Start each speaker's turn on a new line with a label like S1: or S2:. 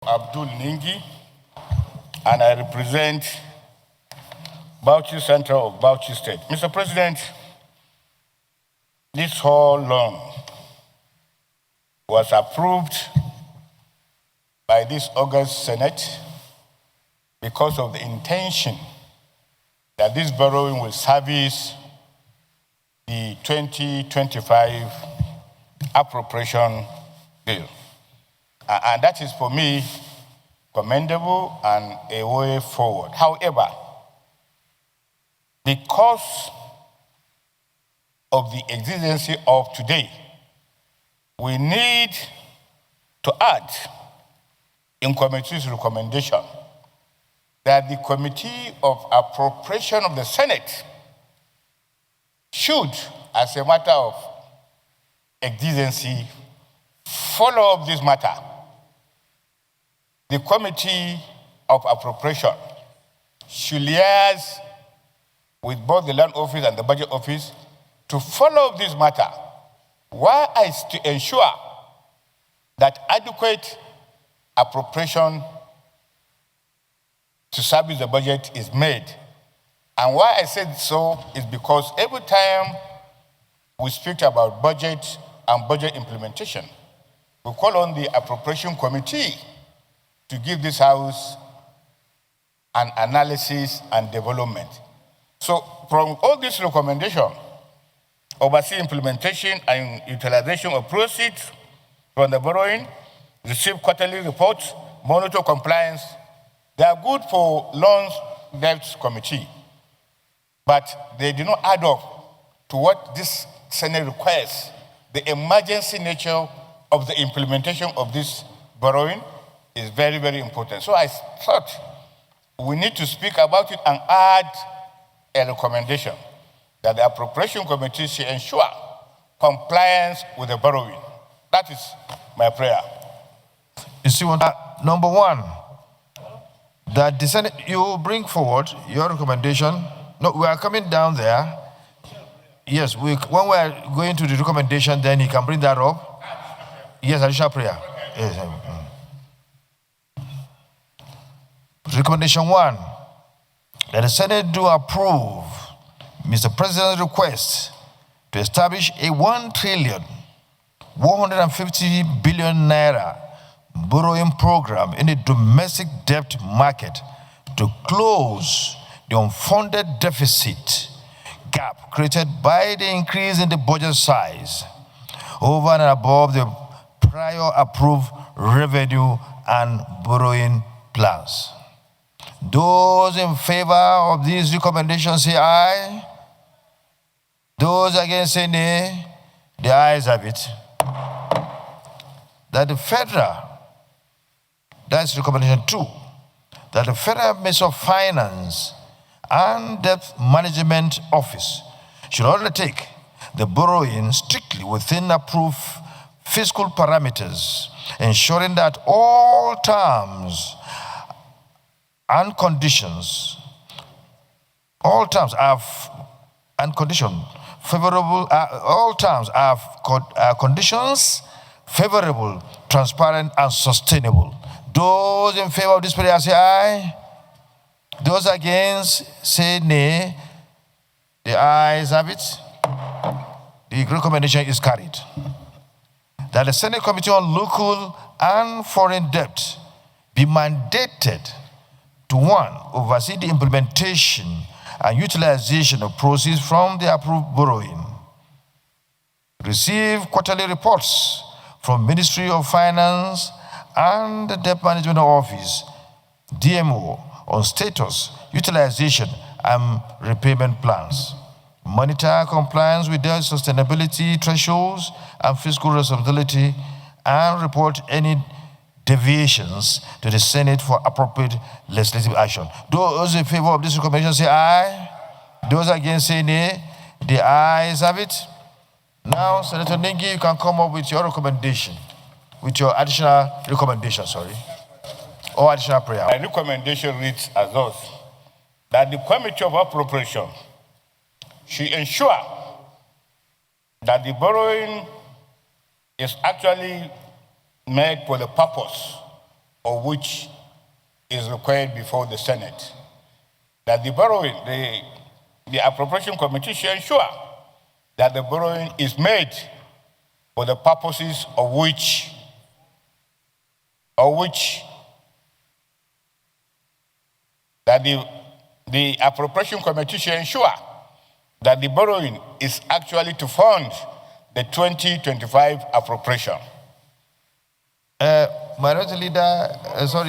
S1: Abdul Ningi, and I represent Bauchi Central of Bauchi State. Mr. President, this whole loan was approved by this August Senate because of the intention that this borrowing will service the 2025 appropriation bill. And that is, for me, commendable and a way forward. However, because of the exigency of today, we need to add in committee's recommendation that the Committee of Appropriation of the Senate should, as a matter of exigency, follow up this matter. The Committee of Appropriation should liaise with both the Land Office and the Budget Office to follow up this matter. Why is to ensure that adequate appropriation to service the budget is made. And why I said so is because every time we speak about budget and budget implementation, we call on the Appropriation Committee to give this House an analysis and development. So from all this recommendation, oversee implementation and utilization of proceeds from the borrowing, receive quarterly reports, monitor compliance. They are good for loans debt committee, but they do not add up to what this Senate requires, the emergency nature of the implementation of this borrowing is very, very important. So I thought we need to speak about it and add a recommendation that the Appropriation Committee should ensure compliance with the borrowing. That is my prayer.
S2: You see, number one, that the Senate, you bring forward your recommendation. No, we are coming down there. Yes, when we are going to the recommendation, then you can bring that up. Yes, additional prayer. Yes. Recommendation one, that the Senate do approve Mr. President's request to establish a 1,150 billion naira borrowing program in the domestic debt market to close the unfunded deficit gap created by the increase in the budget size over and above the prior approved revenue and borrowing plans. Those in favor of these recommendations say aye. Those against say nay. The ayes have it. That the federal, that's recommendation 2, that the Federal Ministry of Finance and Debt Management Office should undertake the borrowing strictly within approved fiscal parameters, ensuring that all terms and conditions, conditions favorable, transparent, and sustainable. Those in favor of this prayer say aye. Those against say nay. The ayes have it. The recommendation is carried. That the Senate Committee on Local and Foreign Debt be mandated to, 1, oversee the implementation and utilization of proceeds from the approved borrowing, receive quarterly reports from Ministry of Finance and the Debt Management Office, DMO, on status, utilization, and repayment plans, monitor compliance with their sustainability thresholds and fiscal responsibility, and report any deviations to the Senate for appropriate legislative action. Those in favor of this recommendation say aye. Those against say nay. The ayes have it. Now, Senator Ningi, you can come up with your recommendation, with your additional recommendation, or additional prayer.
S1: My recommendation reads as thus, that the Committee of Appropriation should ensure that the borrowing is actually made for the purpose of which is required before the Senate. That the borrowing, the appropriation committee should ensure that the borrowing is made for the purposes of which that the appropriation committee should ensure that the borrowing is actually to fund the 2025 appropriation.
S2: Minority Leader, sorry.